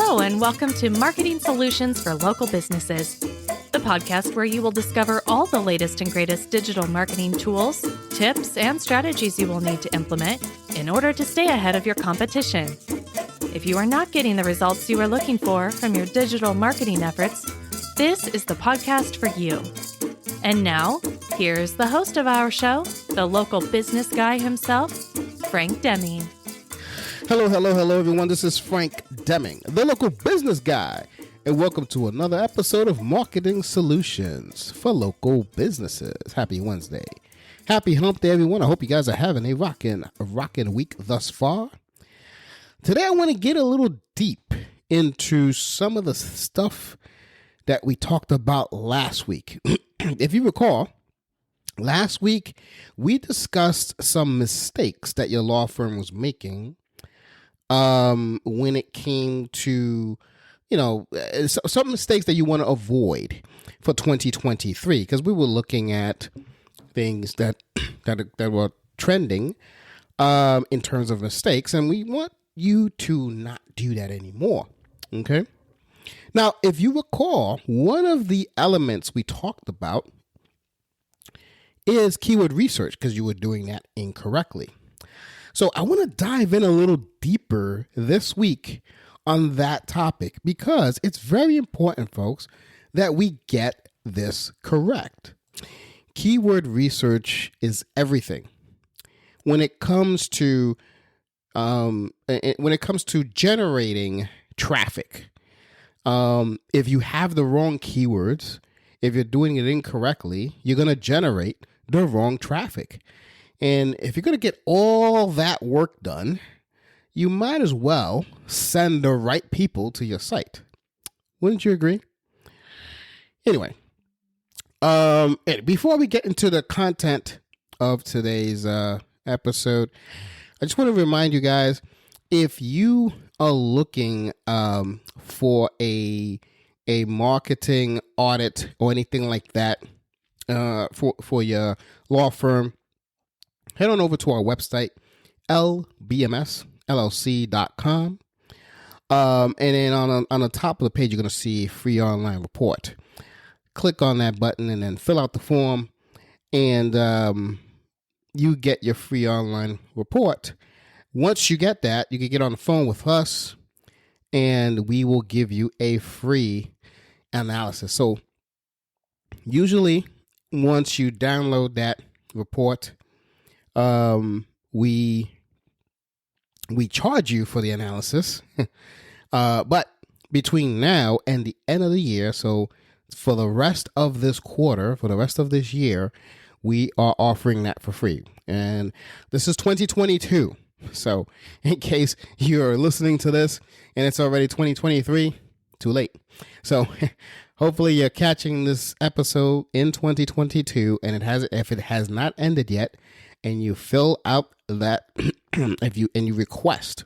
Hello, and welcome to Marketing Solutions for Local Businesses, the podcast where you will discover all the latest and greatest digital marketing tools, tips, and strategies you will need to implement in order to stay ahead of your competition. If you are not getting the results you are looking for from your digital marketing efforts, this is the podcast for you. And now, here's the host of our show, the local business guy himself, Frank Deming. Hello, everyone. This is Frank Deming, the local business guy, and welcome to another episode of Marketing Solutions for Local Businesses. Happy Wednesday. Happy hump day, everyone. I hope you guys are having a rockin' week thus far. Today, I want to get a little deep into some of the stuff that we talked about last week. If you recall, last week, we discussed some mistakes that your law firm was making when it came to, some mistakes that you want to avoid for 2023, because we were looking at things that were trending in terms of mistakes, and we want you to not do that anymore. Okay. Now, if you recall, one of the elements we talked about is keyword research, because you were doing that incorrectly. So I want to dive in a little deeper this week on that topic, because it's very important, folks, that we get this correct. Keyword research is everything when it comes to generating traffic. If you have the wrong keywords, if you're doing it incorrectly, you're going to generate the wrong traffic. And if you're going to get all that work done, you might as well send the right people to your site. Wouldn't you agree? Anyway, before we get into the content of today's episode, I just want to remind you guys, if you are looking for a marketing audit or anything like that for your law firm, head on over to our website, lbmsllc.com. And then on the top of the page, you're going to see a free online report. Click on that button and then fill out the form, and you get your free online report. Once you get that, you can get on the phone with us, and we will give you a free analysis. So usually, once you download that report, we charge you for the analysis, but between now and the end of the year, so for the rest of this quarter, for the rest of this year, we are offering that for free. And this is 2022. So in case you're listening to this and it's already 2023, too late. So hopefully you're catching this episode in 2022, and if it has not ended yet, and you fill out that and you request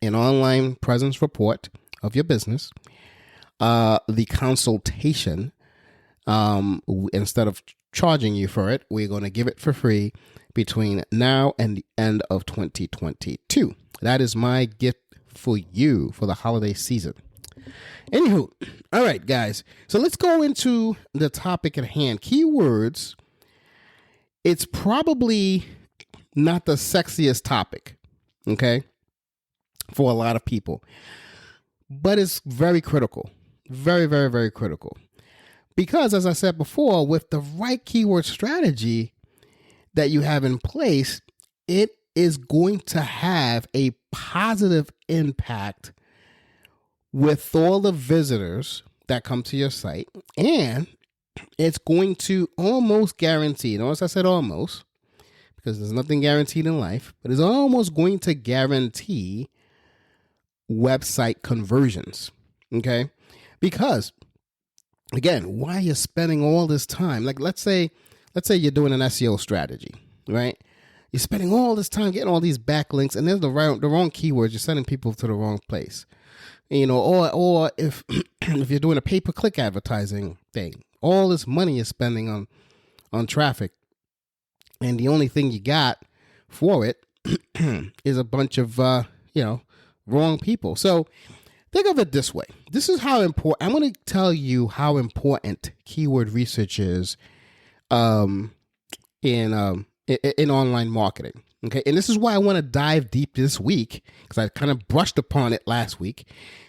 an online presence report of your business, the consultation, instead of charging you for it, we're going to give it for free between now and the end of 2022. That is my gift for you for the holiday season. Anywho, all right, guys. So let's go into the topic at hand. Keywords. It's probably not the sexiest topic, okay, for a lot of people, but it's very critical, very, very, very critical, because as I said before, with the right keyword strategy that you have in place, it is going to have a positive impact with all the visitors that come to your site, and it's going to almost guarantee, notice I said almost, because there's nothing guaranteed in life, but it's almost going to guarantee website conversions, okay? Because, again, why you're spending all this time, like let's say you're doing an SEO strategy, right? You're spending all this time getting all these backlinks, and there's the wrong keywords, you're sending people to the wrong place. Or if if you're doing a pay-per-click advertising thing, all this money you're spending on traffic, and the only thing you got for it is a bunch of wrong people. So think of it this way. This is how important, I'm going to tell you how important keyword research is in online marketing. Okay. And this is why I want to dive deep this week, because I kind of brushed upon it last week.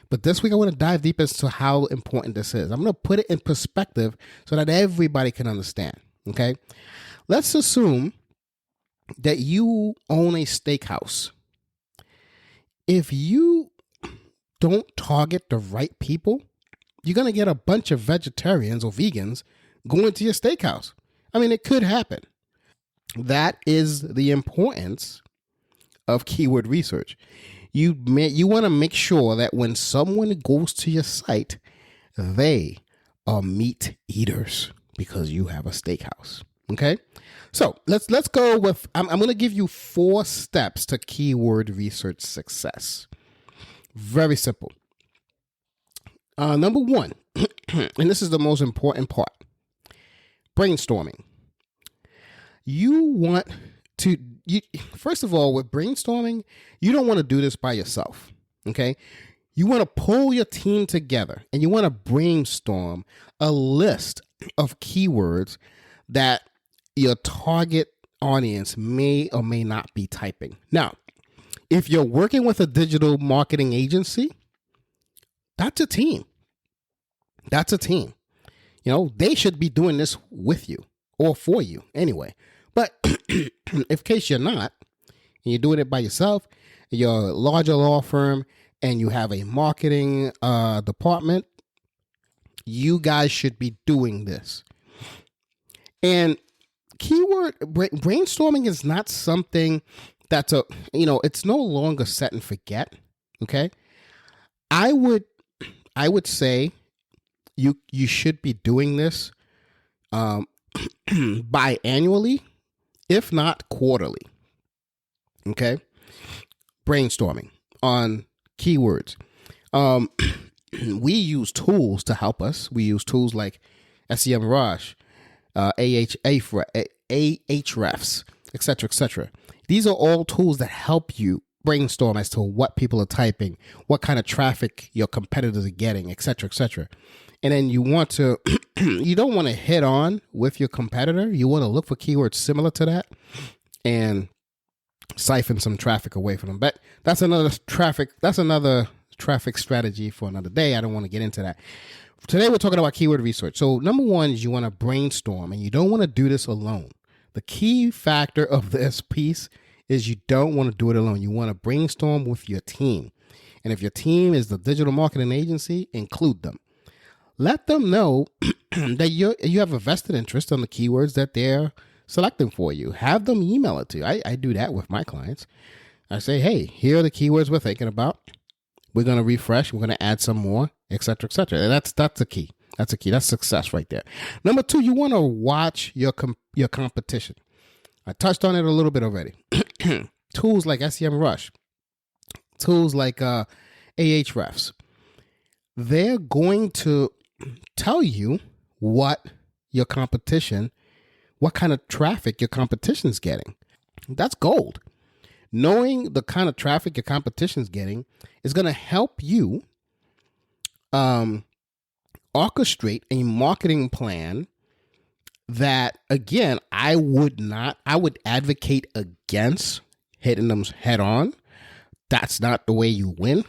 But this week I want to dive deep into how important this is. I'm going to put it in perspective so that everybody can understand. Okay. Let's assume that you own a steakhouse. If you don't target the right people, you're going to get a bunch of vegetarians or vegans going to your steakhouse. I mean, it could happen. That is the importance of keyword research. You want to make sure that when someone goes to your site, they are meat eaters because you have a steakhouse. Okay, so let's go with. I'm going to give you 4 steps to keyword research success. Very simple. Number 1, and this is the most important part: brainstorming. You want to, first of all, with brainstorming, you don't want to do this by yourself, okay? You want to pull your team together and you want to brainstorm a list of keywords that your target audience may or may not be typing. Now, if you're working with a digital marketing agency, that's a team. That's a team. You know, they should be doing this with you or for you anyway. But in case you're not, and you're doing it by yourself, you're a larger law firm, and you have a marketing department, you guys should be doing this. And keyword brainstorming is not something that's it's no longer set and forget. Okay, I would say you should be doing this biannually, if not quarterly. Okay, brainstorming on keywords. We use tools to help us. We use tools like SEMrush, Ahrefs, etc., etc. These are all tools that help you brainstorm as to what people are typing, what kind of traffic your competitors are getting, etc., etc. And then you want to, you don't want to hit on with your competitor. You want to look for keywords similar to that and siphon some traffic away from them. But that's another traffic strategy for another day. I don't want to get into that. Today we're talking about keyword research. So number 1 is you want to brainstorm, and you don't want to do this alone. The key factor of this piece is you don't want to do it alone. You want to brainstorm with your team. And if your team is the digital marketing agency, include them. Let them know that you have a vested interest on the keywords that they're selecting for you. Have them email it to you. I do that with my clients. I say, hey, here are the keywords we're thinking about. We're going to refresh. We're going to add some more, et cetera, et cetera. And that's the key. That's the key. That's success right there. Number 2, you want to watch your competition. I touched on it a little bit already. Tools like SEMrush, tools like Ahrefs, they're going to tell you what kind of traffic your competition's getting. That's gold. Knowing the kind of traffic your competition's getting is going to help you orchestrate a marketing plan that, again, I would advocate against hitting them head on. That's not the way you win.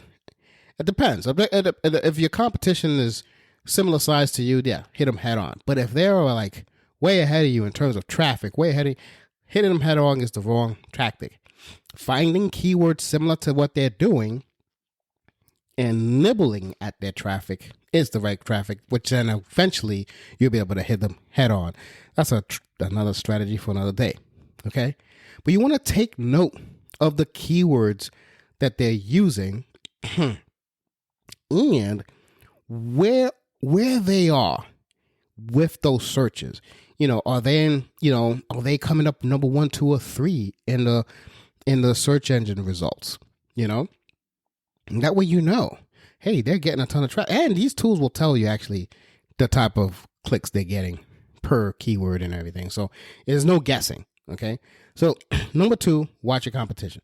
It depends. If your competition is similar size to you, yeah, hit them head on. But if they're like way ahead of you in terms of traffic, hitting them head on is the wrong tactic. Finding keywords similar to what they're doing and nibbling at their traffic is the right traffic, which then eventually you'll be able to hit them head on. That's another strategy for another day. Okay. But you want to take note of the keywords that they're using and where they are with those searches. Are they coming up number 1, 2, or 3 in the search engine results? And that way hey, they're getting a ton of traffic. And these tools will tell you actually the type of clicks they're getting per keyword and everything. So there's no guessing. Okay. So number 2, watch your competition.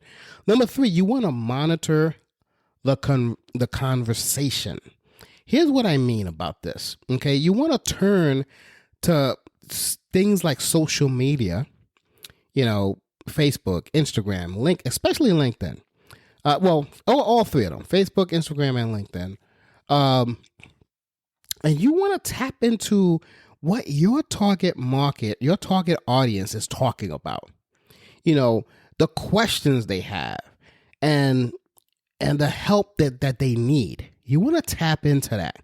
Number 3, you want to monitor the conversation. Here's what I mean about this. Okay, you want to turn to things like social media, Facebook, Instagram, especially LinkedIn. All three of them: Facebook, Instagram, and LinkedIn. And you want to tap into what your target market, your target audience is talking about. The questions they have, and the help that they need. You want to tap into that.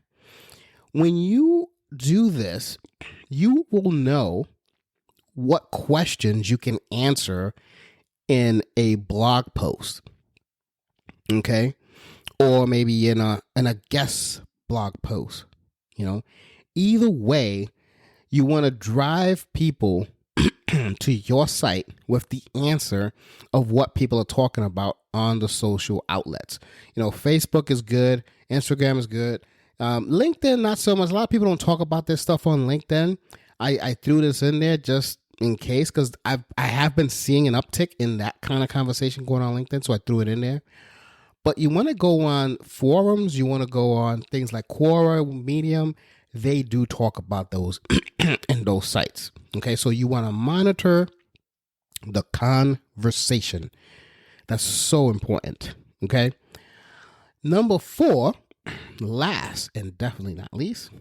When you do this, you will know what questions you can answer in a blog post, okay, or maybe in a guest blog post. Either way, you want to drive people to your site with the answer of what people are talking about on the social outlets. Facebook is good, Instagram is good, LinkedIn not so much. A lot of people don't talk about this stuff on LinkedIn. I threw this in there just in case, because I have been seeing an uptick in that kind of conversation going on LinkedIn, so I threw it in there. But you want to go on forums, you want to go on things like Quora, Medium. They do talk about those in those sites. Okay, so you want to monitor the conversation. That's so important. Okay. Number 4, last and definitely not least,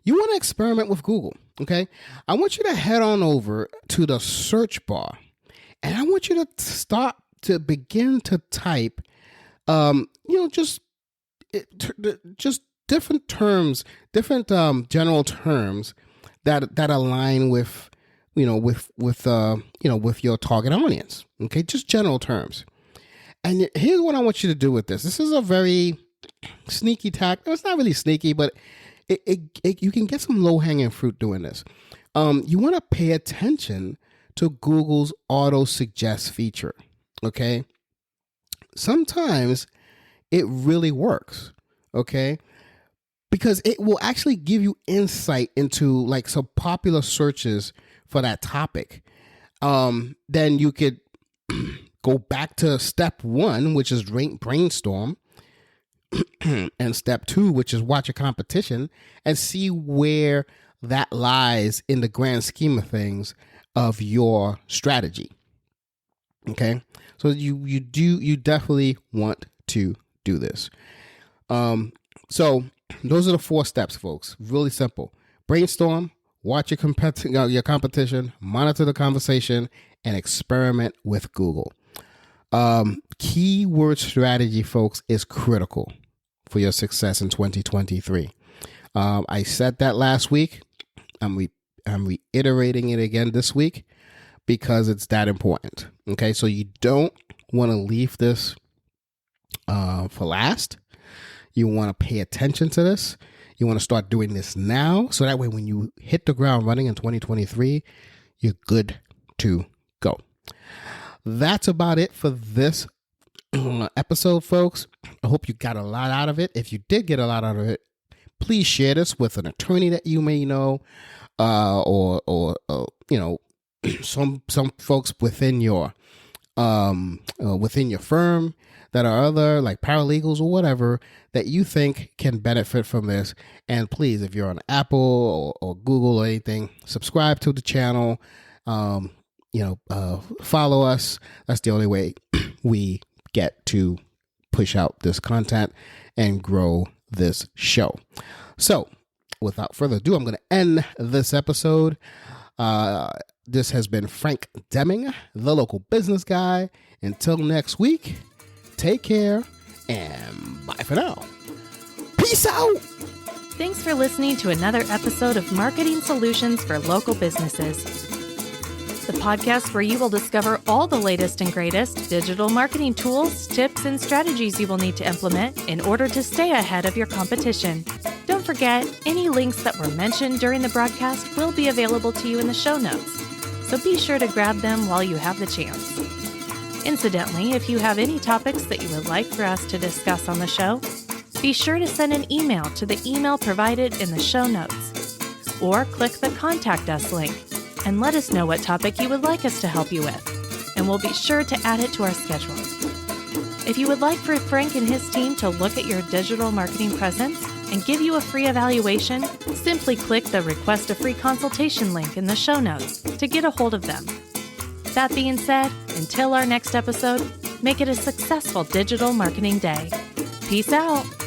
you want to experiment with Google. Okay. I want you to head on over to the search bar, and I want you to begin to type, just different terms, different general terms that align with your target audience. Okay, just general terms. And here's what I want you to do with this. This is a very sneaky tack. It's not really sneaky, but you can get some low-hanging fruit doing this. You want to pay attention to Google's autosuggest feature. Okay, sometimes it really works. Okay, because it will actually give you insight into like some popular searches for that topic. Then you could go back to step 1, which is brainstorm, and step 2, which is watch a competition, and see where that lies in the grand scheme of things of your strategy. Okay, so you definitely want to do this. So those are the 4 steps, folks. Really simple. Brainstorm, watch your competition, monitor the conversation, and experiment with Google. Keyword strategy, folks, is critical for your success in 2023. I said that last week. I'm reiterating it again this week because it's that important. Okay, so you don't want to leave this for last. You want to pay attention to this. You want to start doing this now, so that way when you hit the ground running in 2023, you're good to go. That's about it for this episode, folks. I hope you got a lot out of it. If you did get a lot out of it, please share this with an attorney that you may know, or some folks within your firm that are other like paralegals or whatever that you think can benefit from this. And please, if you're on Apple or Google or anything, subscribe to the channel. Follow us. That's the only way we get to push out this content and grow this show. So without further ado, I'm going to end this episode. This has been Frank Deming, the local business guy. Until next week, take care and bye for now. Peace out. Thanks for listening to another episode of Marketing Solutions for Local Businesses, the podcast where you will discover all the latest and greatest digital marketing tools, tips, and strategies you will need to implement in order to stay ahead of your competition. Don't forget, any links that were mentioned during the broadcast will be available to you in the show notes, so be sure to grab them while you have the chance. Incidentally, if you have any topics that you would like for us to discuss on the show, be sure to send an email to the email provided in the show notes, or click the Contact Us link and let us know what topic you would like us to help you with, and we'll be sure to add it to our schedule. If you would like for Frank and his team to look at your digital marketing presence and give you a free evaluation, simply click the Request a Free Consultation link in the show notes to get a hold of them. That being said, until our next episode, make it a successful digital marketing day. Peace out.